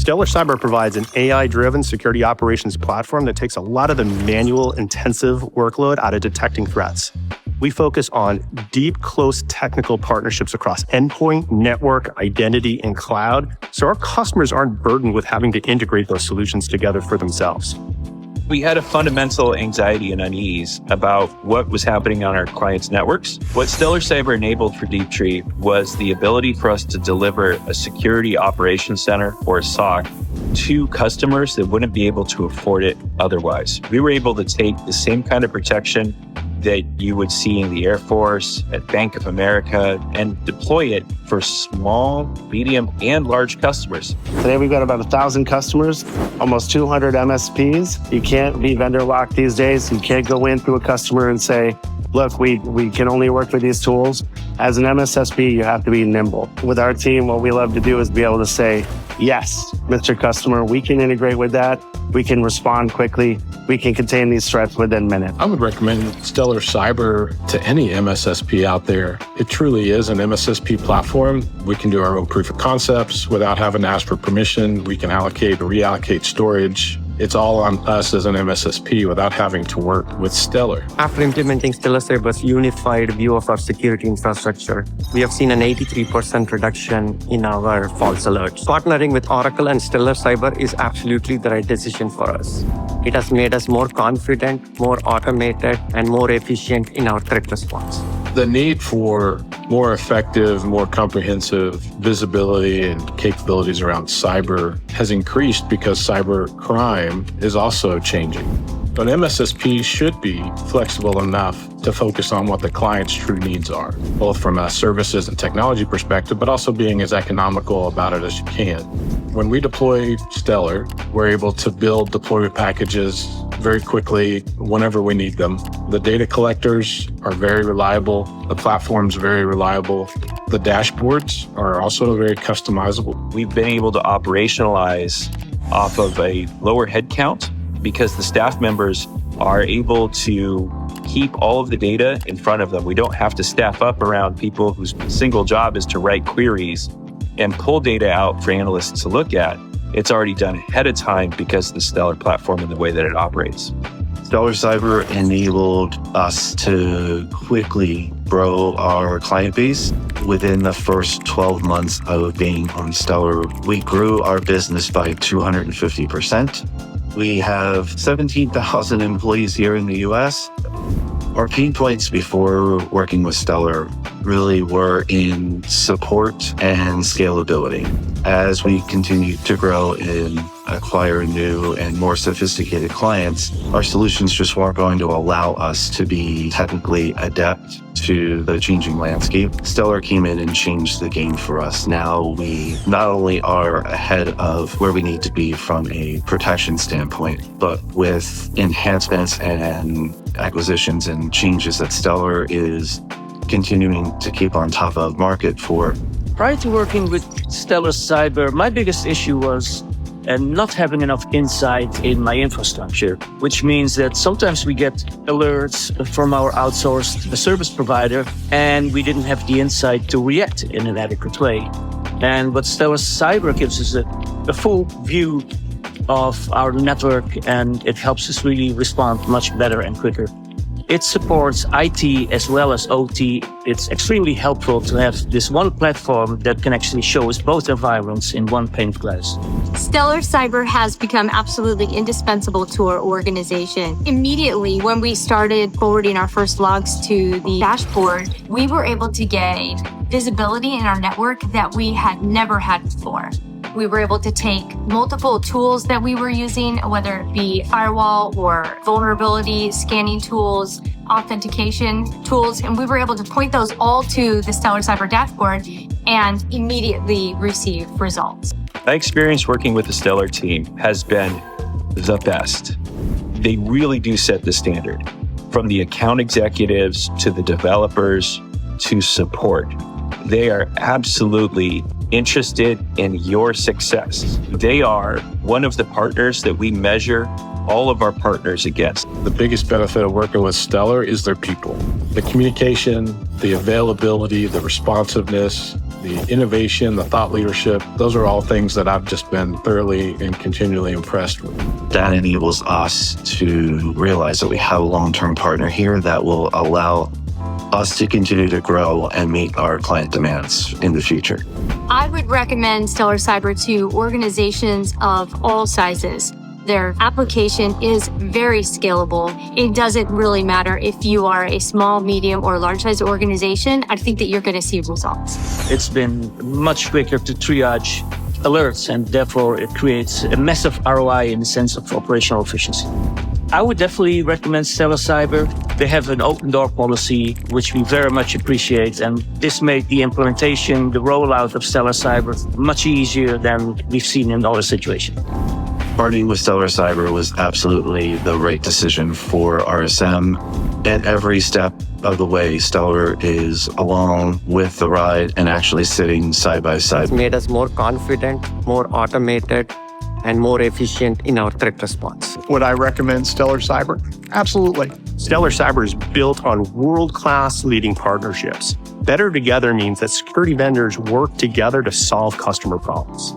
Stellar Cyber provides an AI-driven security operations platform that takes a lot of the manual, intensive workload out of detecting threats. We focus on deep, close technical partnerships across endpoint, network, identity, and cloud, so our customers aren't burdened with having to integrate those solutions together for themselves. We had a fundamental anxiety and unease about what was happening on our clients' networks. What Stellar Cyber enabled for DeepTree was the ability for us to deliver a security operations center, or a SOC, to customers that wouldn't be able to afford it otherwise. We were able to take the same kind of protection that you would see in the Air Force, at Bank of America, and deploy it for small, medium, and large customers. Today we've got about 1,000 customers, almost 200 MSPs. You can't be vendor locked these days. You can't go in to a customer and say, look, we can only work with these tools. As an MSSP, you have to be nimble. With our team, what we love to do is be able to say, yes, Mr. Customer, we can integrate with that. We can respond quickly. We can contain these threats within minutes. I would recommend Stellar Cyber to any MSSP out there. It truly is an MSSP platform. We can do our own proof of concepts without having to ask for permission. We can allocate or reallocate storage. It's all on us as an MSSP without having to work with Stellar. After implementing Stellar Cyber's unified view of our security infrastructure, we have seen an 83% reduction in our false alerts. Partnering with Oracle and Stellar Cyber is absolutely the right decision for us. It has made us more confident, more automated, and more efficient in our threat response. The need for more effective, more comprehensive visibility and capabilities around cyber has increased because cyber crime is also changing. But MSSP should be flexible enough to focus on what the client's true needs are, both from a services and technology perspective, but also being as economical about it as you can. When we deploy Stellar, we're able to build deployment packages very quickly whenever we need them. The data collectors are very reliable. The platform's very reliable. The dashboards are also very customizable. We've been able to operationalize off of a lower headcount because the staff members are able to keep all of the data in front of them. We don't have to staff up around people whose single job is to write queries and pull data out for analysts to look at. It's already done ahead of time because of the Stellar platform and the way that it operates. Stellar Cyber enabled us to quickly grow our client base. Within the first 12 months of being on Stellar, we grew our business by 250%. We have 17,000 employees here in the US. Our pain points before working with Stellar really were in support and scalability. As we continue to grow and acquire new and more sophisticated clients, our solutions just weren't going to allow us to be technically adept to the changing landscape. Stellar came in and changed the game for us. Now we not only are ahead of where we need to be from a protection standpoint, but with enhancements and acquisitions and changes that Stellar is continuing to keep on top of market for. Prior to working with Stellar Cyber, my biggest issue was not having enough insight in my infrastructure, which means that sometimes we get alerts from our outsourced service provider and we didn't have the insight to react in an adequate way. And what Stellar Cyber gives us a full view of our network, and it helps us really respond much better and quicker. It supports IT as well as OT. It's extremely helpful to have this one platform that can actually show us both environments in one pane of glass. Stellar Cyber has become absolutely indispensable to our organization. Immediately, when we started forwarding our first logs to the dashboard, we were able to get visibility in our network that we had never had before. We were able to take multiple tools that we were using, whether it be firewall or vulnerability scanning tools, authentication tools, and we were able to point those all to the Stellar Cyber dashboard and immediately receive results. My experience working with the Stellar team has been the best. They really do set the standard. From the account executives to the developers to support, they are absolutely interested in your success. They are one of the partners that we measure all of our partners against. The biggest benefit of working with Stellar is their people. The communication, the availability, the responsiveness, the innovation, the thought leadership, those are all things that I've just been thoroughly and continually impressed with. That enables us to realize that we have a long-term partner here that will allow us to continue to grow and meet our client demands in the future. I would recommend Stellar Cyber to organizations of all sizes. Their application is very scalable. It doesn't really matter if you are a small, medium, or large-sized organization. I think that you're going to see results. It's been much quicker to triage alerts, and therefore it creates a massive ROI in the sense of operational efficiency. I would definitely recommend Stellar Cyber. They have an open door policy, which we very much appreciate. And this made the implementation, the rollout of Stellar Cyber much easier than we've seen in other situations. Partnering with Stellar Cyber was absolutely the right decision for RSM. At every step of the way, Stellar is along with the ride and actually sitting side by side. It's made us more confident, more automated, and more efficient in our threat response. Would I recommend Stellar Cyber? Absolutely. Stellar Cyber is built on world-class leading partnerships. Better together means that security vendors work together to solve customer problems.